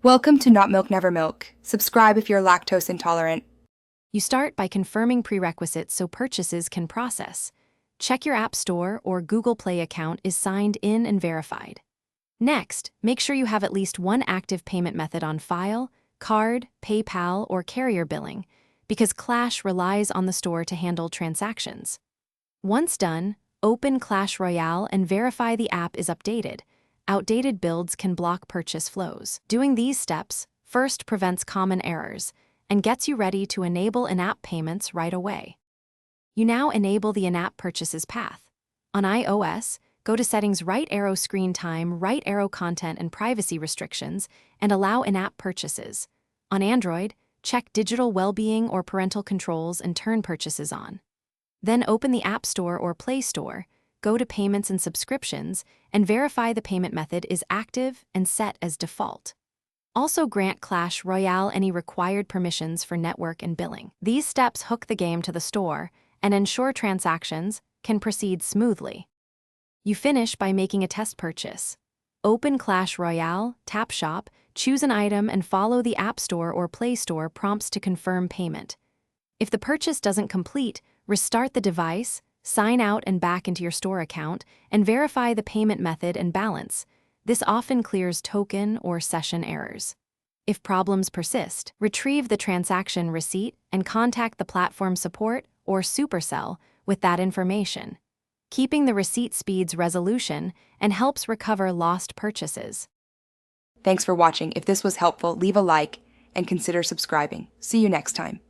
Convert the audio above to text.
Welcome to Not Milk Never Milk. Subscribe if you're lactose intolerant. You start by confirming prerequisites so purchases can process. Check your App Store or Google Play account is signed in and verified. Next, make sure you have at least one active payment method on file, card, PayPal, or carrier billing, because Clash relies on the store to handle transactions. Once done, open Clash Royale and verify the app is updated. Outdated builds can block purchase flows. Doing these steps first prevents common errors and gets you ready to enable in-app payments right away. You now enable the in-app purchases path. On iOS, go to Settings, right arrow Screen Time, right arrow Content and Privacy Restrictions, and allow in-app purchases. On Android, check Digital Wellbeing or Parental Controls and turn purchases on. Then open the App Store or Play Store, go to Payments and Subscriptions, and verify the payment method is active and set as default. Also grant Clash Royale any required permissions for network and billing. These steps hook the game to the store and ensure transactions can proceed smoothly. You finish by making a test purchase. Open Clash Royale, tap Shop, choose an item, and follow the App Store or Play Store prompts to confirm payment. If the purchase doesn't complete, restart the device, sign out and back into your store account, and verify the payment method and balance. This often clears token or session errors. If problems persist, retrieve the transaction receipt and contact the platform support or Supercell with that information. Keeping the receipt speeds resolution and helps recover lost purchases. Thanks for watching. If this was helpful, leave a like and consider subscribing. See you next time.